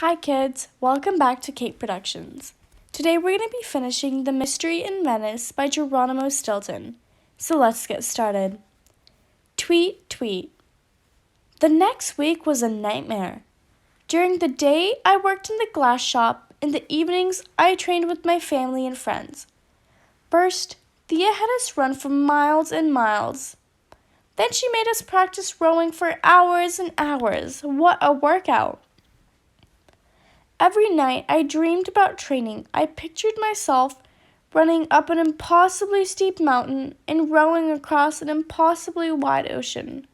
Hi kids, welcome back to Kate Productions. Today we're going to be finishing The Mystery in Venice by Geronimo Stilton. So let's get started. Tweet, tweet. The next week was a nightmare. During the day, I worked in the glass shop. In the evenings, I trained with my family and friends. First, Thea had us run for miles and miles. Then she made us practice rowing for hours and hours. What a workout! Every night I dreamed about training. I pictured myself running up an impossibly steep mountain and rowing across an impossibly wide ocean.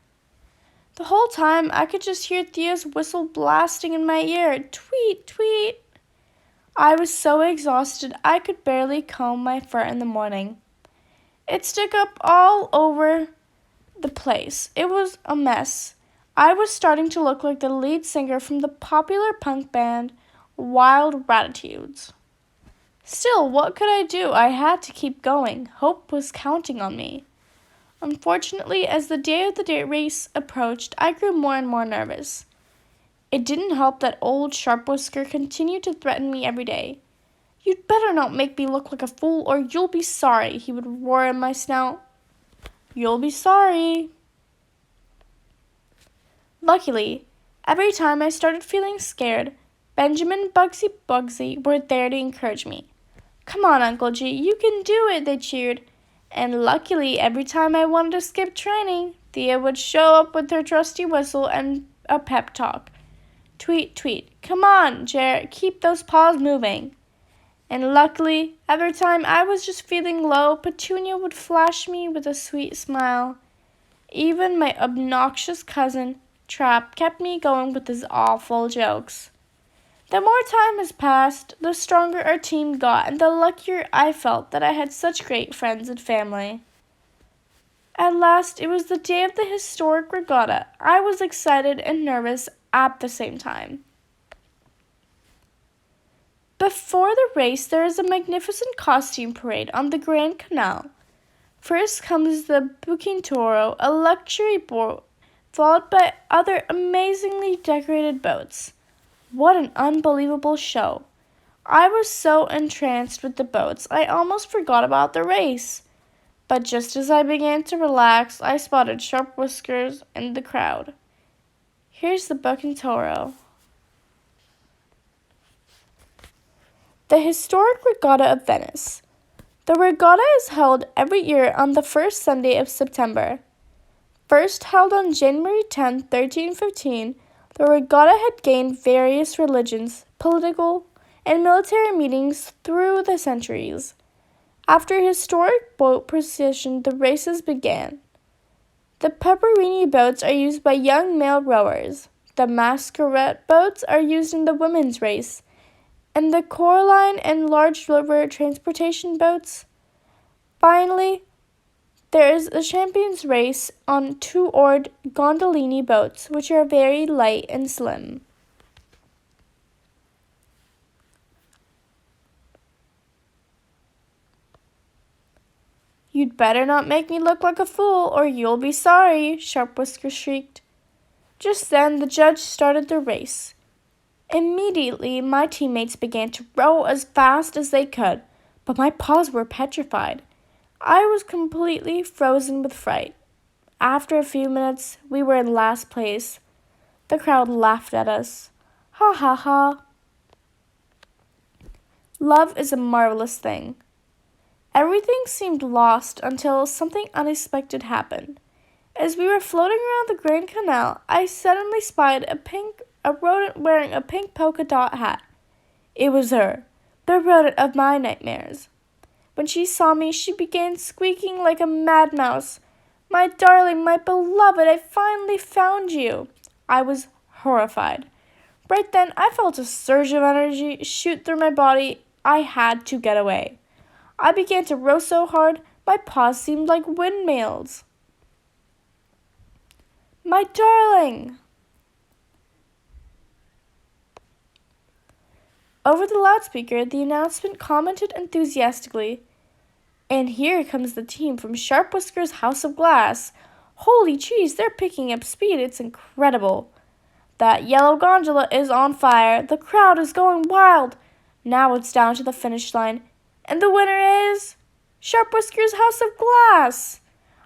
The whole time I could just hear Thea's whistle blasting in my ear. Tweet, tweet. I was so exhausted I could barely comb my fur in the morning. It stuck up all over the place. It was a mess. I was starting to look like the lead singer from the popular punk band Wild Ratitudes. Still, what could I do? I had to keep going. Hope was counting on me. Unfortunately, as the day of the race approached, I grew more and more nervous. It didn't help that old Sharp Whisker continued to threaten me every day. "You'd better not make me look like a fool, or you'll be sorry," he would roar in my snout. "You'll be sorry." Luckily, every time I started feeling scared, Benjamin and Bugsy were there to encourage me. "Come on, Uncle G, you can do it," they cheered. And luckily, every time I wanted to skip training, Thea would show up with her trusty whistle and a pep talk. Tweet, tweet. "Come on, Jer, keep those paws moving." And luckily, every time I was just feeling low, Petunia would flash me with a sweet smile. Even my obnoxious cousin, Trap, kept me going with his awful jokes. The more time has passed, the stronger our team got, and the luckier I felt that I had such great friends and family. At last, it was the day of the historic regatta. I was excited and nervous at the same time. Before the race, there is a magnificent costume parade on the Grand Canal. First comes the Bucintoro, a luxury boat, followed by other amazingly decorated boats. What an unbelievable show! I was so entranced with the boats, I almost forgot about the race. But just as I began to relax, I spotted Sharp Whiskers in the crowd. Here's the Bucintoro. The historic regatta of Venice. The regatta is held every year on the first Sunday of September. First held on January 10, 1315, the regatta had gained various religions, political, and military meetings through the centuries. After a historic boat procession, the races began. The Pepperini boats are used by young male rowers. The Masquerade boats are used in the women's race, and the Coraline and large river transportation boats. Finally, there is a champion's race on two-oared gondolini boats, which are very light and slim. "You'd better not make me look like a fool, or you'll be sorry," Sharp Whisker shrieked. Just then, the judge started the race. Immediately, my teammates began to row as fast as they could, but my paws were petrified. I was completely frozen with fright. After a few minutes, we were in last place. The crowd laughed at us. Ha ha ha. Love is a marvelous thing. Everything seemed lost until something unexpected happened. As we were floating around the Grand Canal, I suddenly spied a rodent wearing a pink polka dot hat. It was her, the rodent of my nightmares. When she saw me, she began squeaking like a mad mouse. "My darling, my beloved, I finally found you." I was horrified. Right then, I felt a surge of energy shoot through my body. I had to get away. I began to row so hard, my paws seemed like windmills. "My darling!" Over the loudspeaker, the announcement commented enthusiastically, "And here comes the team from Sharp Whisker's House of Glass. Holy cheese, they're picking up speed. It's incredible." That yellow gondola is on fire. The crowd is going wild. Now it's down to the finish line. And the winner is Sharp Whiskers House of Glass.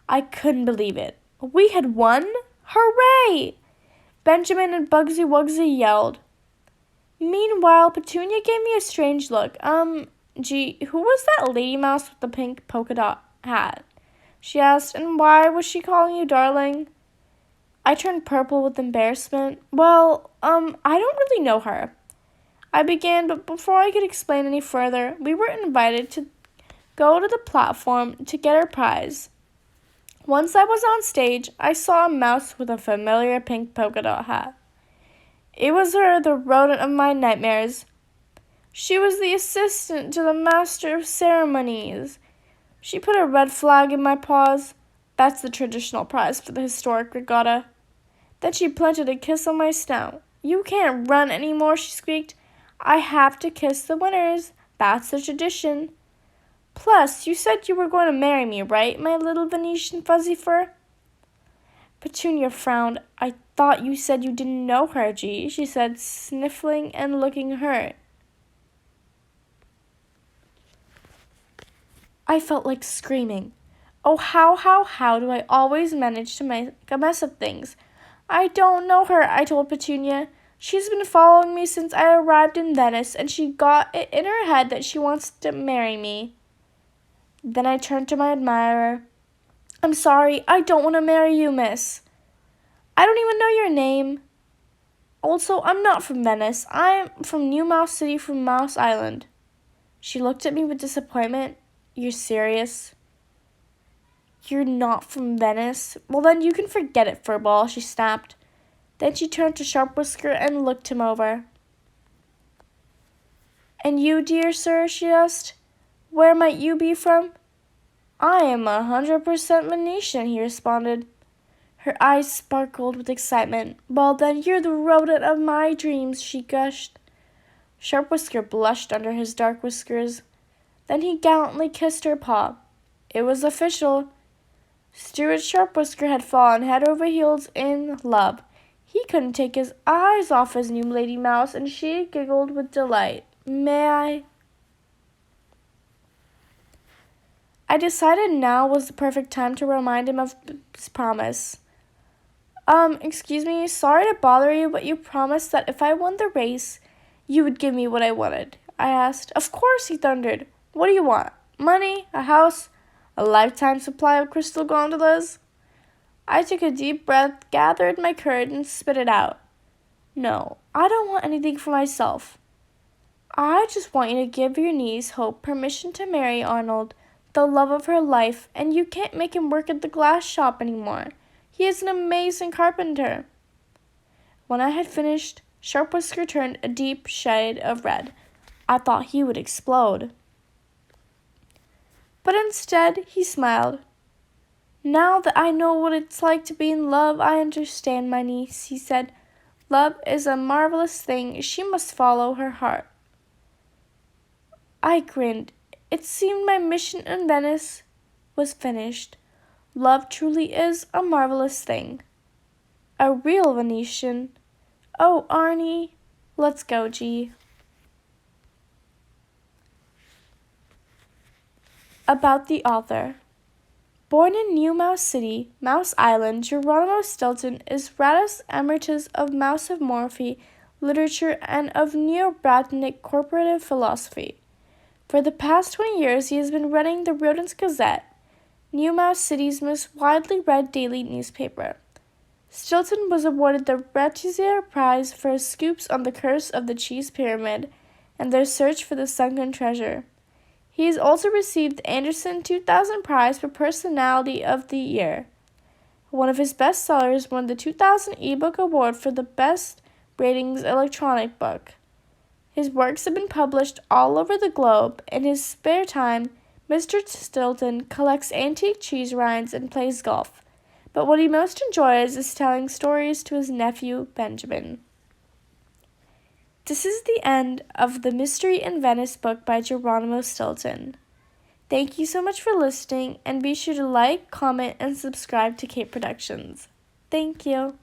I couldn't believe it. We had won? Hooray! Benjamin and Bugsy Wugsy yelled. Meanwhile, Petunia gave me a strange look. Gee, who was that lady mouse with the pink polka dot hat? She asked, and why was she calling you darling? I turned purple with embarrassment. Well, I don't really know her. I began, but before I could explain any further, we were invited to go to the platform to get our prize. Once I was on stage, I saw a mouse with a familiar pink polka dot hat. It was her, the rodent of my nightmares. She was the assistant to the master of ceremonies. She put a red flag in my paws. That's the traditional prize for the historic regatta. Then she planted a kiss on my snout. You can't run anymore, she squeaked. I have to kiss the winners. That's the tradition. Plus, you said you were going to marry me, right, my little Venetian fuzzy fur? Petunia frowned. I thought you said you didn't know her, G, she said, sniffling and looking hurt. I felt like screaming. Oh, how do I always manage to make a mess of things? I don't know her, I told Petunia. She's been following me since I arrived in Venice, and she got it in her head that she wants to marry me. Then I turned to my admirer. I'm sorry, I don't want to marry you, miss. I don't even know your name. Also, I'm not from Venice. I'm from New Mouse City from Mouse Island. She looked at me with disappointment. You're serious? You're not from Venice? Well, then you can forget it, Furball, she snapped. Then she turned to Sharp Whisker and looked him over. And you, dear sir, she asked, where might you be from? I am 100% Venetian, he responded. Her eyes sparkled with excitement. Well, then you're the rodent of my dreams, she gushed. Sharp Whisker blushed under his dark whiskers. Then he gallantly kissed her paw. It was official. Stuart Sharp Whisker had fallen head over heels in love. He couldn't take his eyes off his new lady mouse, and she giggled with delight. May I? I decided now was the perfect time to remind him of his promise. Excuse me, sorry to bother you, but you promised that if I won the race, you would give me what I wanted. I asked. Of course, he thundered. What do you want? Money? A house? A lifetime supply of crystal gondolas? I took a deep breath, gathered my courage, and spit it out. No, I don't want anything for myself. I just want you to give your niece Hope permission to marry Arnold, the love of her life, and you can't make him work at the glass shop anymore. He is an amazing carpenter. When I had finished, Sharp Whisker turned a deep shade of red. I thought he would explode. But instead, he smiled. Now that I know what it's like to be in love, I understand, my niece, he said. Love is a marvelous thing. She must follow her heart. I grinned. It seemed my mission in Venice was finished. Love truly is a marvelous thing. A real Venetian. Oh, Arnie, let's go, G. About the author. Born in New Mouse City, Mouse Island, Geronimo Stilton is Radus Emeritus of Mouse of Morphe literature and of Neo-Bratonic corporative philosophy. For the past 20 years, he has been running the Rodents Gazette, New Mouse City's most widely read daily newspaper. Stilton was awarded the Ratier Prize for his scoops on the curse of the Cheese Pyramid and their search for the sunken treasure. He has also received the Anderson 2000 Prize for Personality of the Year. One of his bestsellers won the 2000 eBook Award for the Best Ratings Electronic Book. His works have been published all over the globe. In his spare time, Mr. Stilton collects antique cheese rinds and plays golf. But what he most enjoys is telling stories to his nephew, Benjamin. This is the end of the Mystery in Venice book by Geronimo Stilton. Thank you so much for listening, and be sure to like, comment, and subscribe to Kate Productions. Thank you.